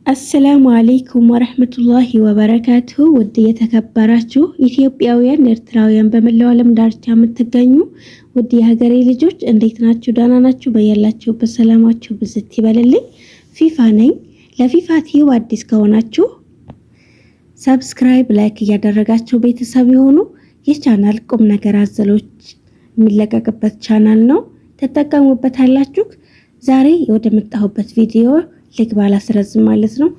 አሰላሙ አለይኩም ወረህመቱላሂ ወበረካቱሁ። ውድ የተከበራችሁ ኢትዮጵያውያን ኤርትራውያን በመላው ዓለም ዳርቻ የምትገኙ ውድ የሀገሬ ልጆች እንዴት ናችሁ? ደህና ናችሁ? በያላችሁበት ሰላማችሁ ብዝት ይበልልኝ። ፊፋ ነኝ። ለፊፋ ቲዩብ አዲስ ከሆናችሁ ሰብስክራይብ፣ ላይክ እያደረጋችሁ ቤተሰብ የሆኑ የቻናል ቁም ነገር አዘሎች የሚለቀቅበት ቻናል ነው። ትጠቀሙበታላችሁ። ዛሬ ወደ መጣሁበት ቪዲዮ ልግባ ላስረዝም ማለት ነው።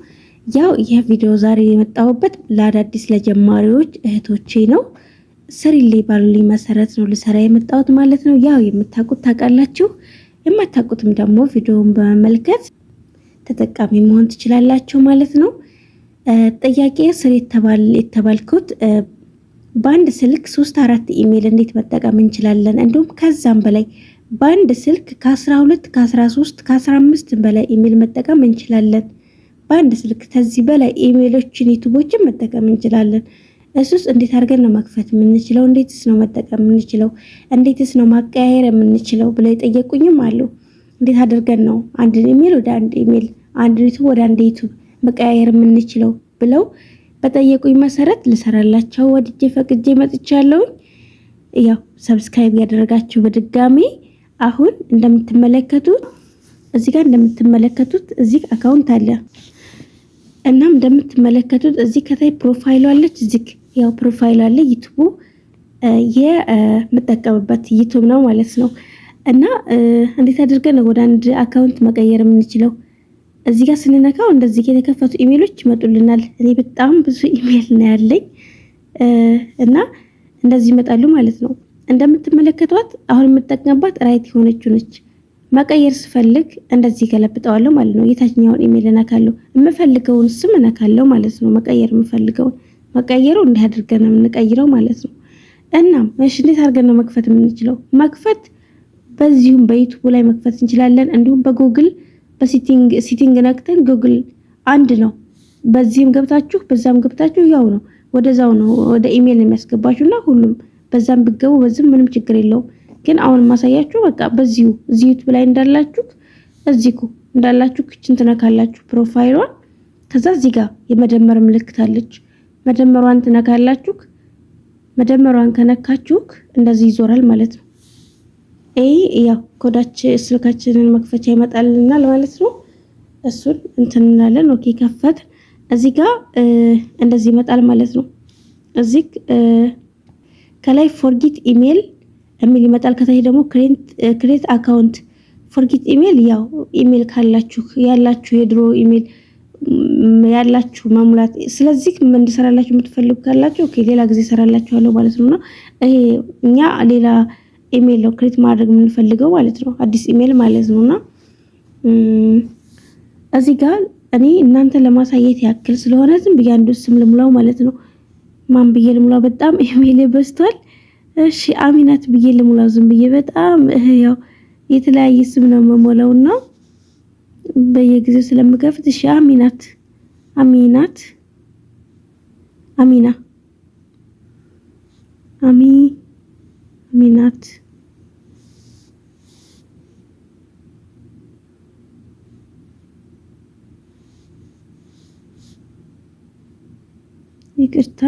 ያው ይህ ቪዲዮ ዛሬ የመጣሁበት ለአዳዲስ ለጀማሪዎች እህቶቼ ነው። ስሪልኝ ባሉልኝ መሰረት ነው ልሰራ የመጣሁት ማለት ነው። ያው የምታውቁት ታውቃላችሁ፣ የማታውቁትም ደግሞ ቪዲዮውን በመመልከት ተጠቃሚ መሆን ትችላላችሁ ማለት ነው። ጥያቄ ስር የተባልኩት በአንድ ስልክ 3-4 ኢሜል እንዴት መጠቀም እንችላለን? እንዲሁም ከዛም በላይ በአንድ ስልክ ከ12 ከ13 ከ15 በላይ ኢሜል መጠቀም እንችላለን። በአንድ ስልክ ከዚህ በላይ ኢሜሎችን ዩቲዩቦችን መጠቀም እንችላለን። እሱስ እንዴት አድርገን ነው መክፈት የምንችለው? እንዴትስ ነው መጠቀም የምንችለው? እንዴትስ ነው ማቀያየር የምንችለው ብለው የጠየቁኝም አሉ። እንዴት አድርገን ነው አንድ ኢሜል ወደ አንድ ኢሜል፣ አንድ ዩቲዩብ ወደ አንድ ዩቲዩብ መቀያየር የምንችለው ብለው በጠየቁኝ መሰረት ልሰራላቸው ወድጄ ፈቅጄ መጥቻለሁ። ያው ሰብስክራይብ ያደረጋችሁ በድጋሚ አሁን እንደምትመለከቱት እዚህ ጋር እዚህ አካውንት አለ። እናም እንደምትመለከቱት እዚህ ከታይ ፕሮፋይሉ አለች። እዚህ ያው ፕሮፋይሉ አለ። ዩቲዩብ የምጠቀምበት ዩቲዩብ ነው ማለት ነው። እና እንዴት አድርገን ወደ አንድ አካውንት መቀየር የምንችለው? እዚህ ጋር ስንነካው እንደዚህ የተከፈቱ ኢሜሎች ይመጡልናል። እኔ በጣም ብዙ ኢሜል ነው ያለኝ እና እንደዚህ ይመጣሉ ማለት ነው። እንደምትመለከቷት አሁን የምጠቀምባት ራይት የሆነችው ነች። መቀየር ስፈልግ እንደዚህ ገለብጠዋለሁ ማለት ነው። የታችኛውን ኢሜል እነካለሁ፣ የምፈልገውን ስም እነካለሁ ማለት ነው። የምፈልገውን መቀየሩ እንዲህ አድርገን ነው የምንቀይረው ማለት ነው። እናም እሺ እንዴት አድርገን ነው መክፈት የምንችለው? መክፈት በዚሁም በዩቲዩብ ላይ መክፈት እንችላለን። እንዲሁም በጉግል በሲቲንግ ነክተን ጉግል አንድ ነው። በዚህም ገብታችሁ በዛም ገብታችሁ ያው ነው፣ ወደዛው ነው ወደ ኢሜል የሚያስገባችሁና ሁሉም በዛም ቢገቡ በዚህም ምንም ችግር የለውም። ግን አሁን ማሳያችሁ በቃ በዚሁ ዩቲዩብ ላይ እንዳላችሁ እዚሁ እንዳላችሁ ክችን ትነካላችሁ ፕሮፋይሏን። ከዛ እዚህ ጋር የመደመር ምልክት አለች። መደመሯን ትነካላችሁ። መደመሯን ከነካችሁ እንደዚህ ይዞራል ማለት ነው። ያው ኮዳችን ስልካችንን መክፈቻ ይመጣልናል ማለት ነው። እሱን እንትን እንላለን። ኦኬ ከፈት። እዚህ ጋር እንደዚህ ይመጣል ማለት ነው። እዚህ ከላይ ፎርጊት ኢሜል የሚል ይመጣል። ከታይ ደግሞ ክሬት አካውንት ፎርጊት ኢሜል። ያው ኢሜል ካላችሁ ያላችሁ የድሮ ኢሜል ያላችሁ መሙላት። ስለዚህ ምን እንድሰራላችሁ የምትፈልጉ ካላችሁ ኦኬ ሌላ ጊዜ ሰራላችኋለሁ ማለት ነውና ይሄ እኛ ሌላ ኢሜል ነው ክሬት ማድረግ የምንፈልገው ማለት ነው። አዲስ ኢሜል ማለት ነውና እዚህ ጋር እኔ እናንተ ለማሳየት ያክል ስለሆነ ዝም ብዬ አንዱ ስም ልሙላው ማለት ነው። ማን ብዬ ልሙላው? በጣም ኢሜል በዝቷል። እሺ አሚናት ብዬ ልሙላው ዝም ብዬ። በጣም ያው የተለያየ ስም ነው መሞላውና በየጊዜው ስለምከፍት እሺ አሚናት አሚና አሚናት ይቅርታ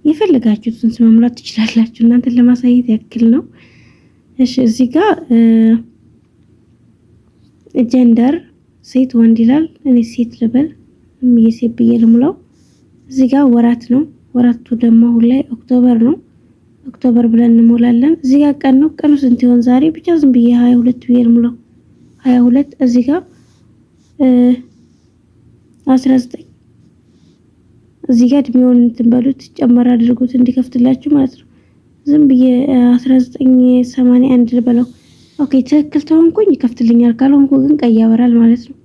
የፈለጋችሁትን ስም መሙላት ትችላላችሁ። እናንተን ለማሳየት ያክል ነው። እሺ እዚህ ጋር ጀንደር ሴት ወንድ ይላል። እኔ ሴት ልበል የሴት ብዬ ልሙላው። እዚህ ጋር ወራት ነው። ወራቱ ደግሞ አሁን ላይ ኦክቶበር ነው። ኦክቶበር ብለን እንሞላለን። እዚህ ጋር ቀን ነው። ቀኑ ስንት ይሆን ዛሬ? ብቻ ዝም ብዬ 22 ብዬ ልሙላው። 22 እዚህ ጋር 19 እዚህ ጋር እድሜውን እንትን በሉት ጨመር አድርጉት እንዲከፍትላችሁ ማለት ነው። ዝም ብዬ 1981 ልበለው። ኦኬ ትክክል ተሆንኩኝ ይከፍትልኛል፣ ካልሆንኩ ግን ቀይ ያበራል ማለት ነው።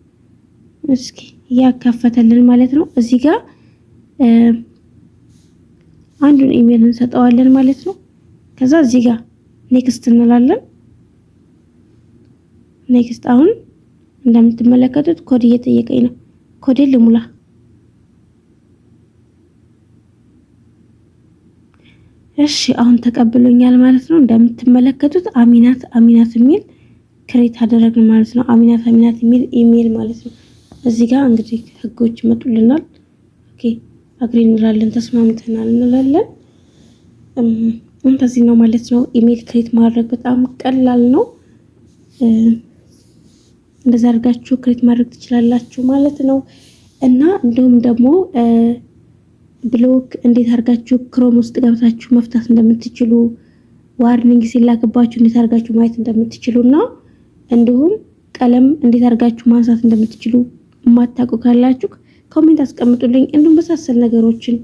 እስኪ ያከፈተልን ማለት ነው። እዚህ ጋር አንዱን ኢሜል እንሰጠዋለን ማለት ነው። ከዛ እዚህ ጋር ኔክስት እንላለን። ኔክስት አሁን እንደምትመለከቱት ኮድ እየጠየቀኝ ነው። ኮዴን ልሙላ። እሺ አሁን ተቀብሎኛል ማለት ነው። እንደምትመለከቱት አሚናት የሚል ክሬት አደረግን ማለት ነው። አሚናት የሚል ኢሜል ማለት ነው። እዚህ ጋር እንግዲህ ህጎች ይመጡልናል። ኦኬ አግሪ እንላለን፣ ተስማምተናል እንላለን። እንደዚህ ነው ማለት ነው። ኢሜል ክሬት ማድረግ በጣም ቀላል ነው። እንደዛ አድርጋችሁ ክሬት ማድረግ ትችላላችሁ ማለት ነው። እና እንደውም ደግሞ ብሎክ እንዴት አድርጋችሁ ክሮም ውስጥ ገብታችሁ መፍታት እንደምትችሉ፣ ዋርኒንግ ሲላክባችሁ እንዴት አድርጋችሁ ማየት እንደምትችሉና እንዲሁም ቀለም እንዴት አድርጋችሁ ማንሳት እንደምትችሉ ማታውቁ ካላችሁ ኮሜንት አስቀምጡልኝ። እንዲሁም በሳሰል ነገሮችን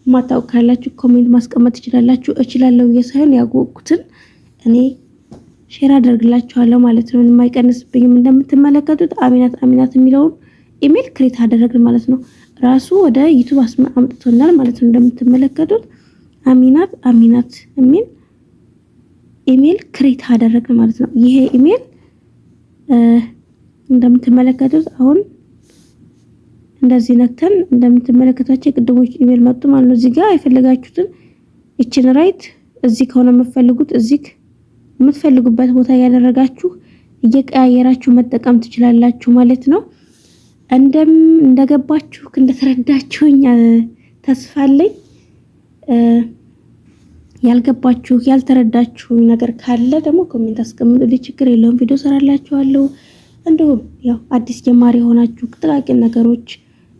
ማታውቁ ካላችሁ ኮሜንት ማስቀመጥ ትችላላችሁ። እችላለሁ ሳይሆን ያወቅኩትን እኔ ሼር አደርግላችኋለሁ ማለት ነው። የማይቀንስብኝም። እንደምትመለከቱት አሚናት የሚለውን ኢሜል ክሬት አደረግን ማለት ነው። ራሱ ወደ ዩቲዩብ አምጥቶናል ማለት ነው። እንደምትመለከቱት አሚናት የሚል ኢሜል ክሬት አደረግን ማለት ነው። ይሄ ኢሜል እንደምትመለከቱት አሁን እንደዚህ ነክተን እንደምትመለከቷቸው ቅድሞች ኢሜል መጡ ማለት ነው። እዚህ ጋር የፈለጋችሁትን እቺን ራይት እዚህ ከሆነ የምትፈልጉት እዚህ የምትፈልጉበት ቦታ ያደረጋችሁ እየቀያየራችሁ መጠቀም ትችላላችሁ ማለት ነው። እንደገባችሁ እንደተረዳችሁኝ ተስፋ አለኝ። ያልገባችሁ ያልተረዳችሁ ነገር ካለ ደግሞ ኮሜንት አስቀምጡልኝ፣ ችግር የለውም፣ ቪዲዮ ሰራላችኋለሁ። እንዲሁም ያው አዲስ ጀማሪ የሆናችሁ ጥቃቅን ነገሮች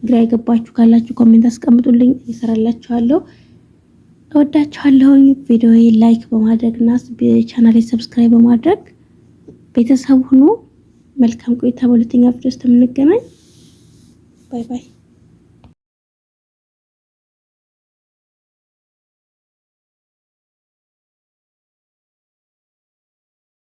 ግራ የገባችሁ ካላችሁ ኮሜንት አስቀምጡልኝ፣ እሰራላችኋለሁ። እወዳችኋለሁ። ቪዲዮዬ ላይክ በማድረግና ቻናሌ ሰብስክራይብ በማድረግ ቤተሰብ ሁኑ። መልካም ቆይታ። በሁለተኛ ቪዲዮ ውስጥ የምንገናኝ። ባይ ባይ።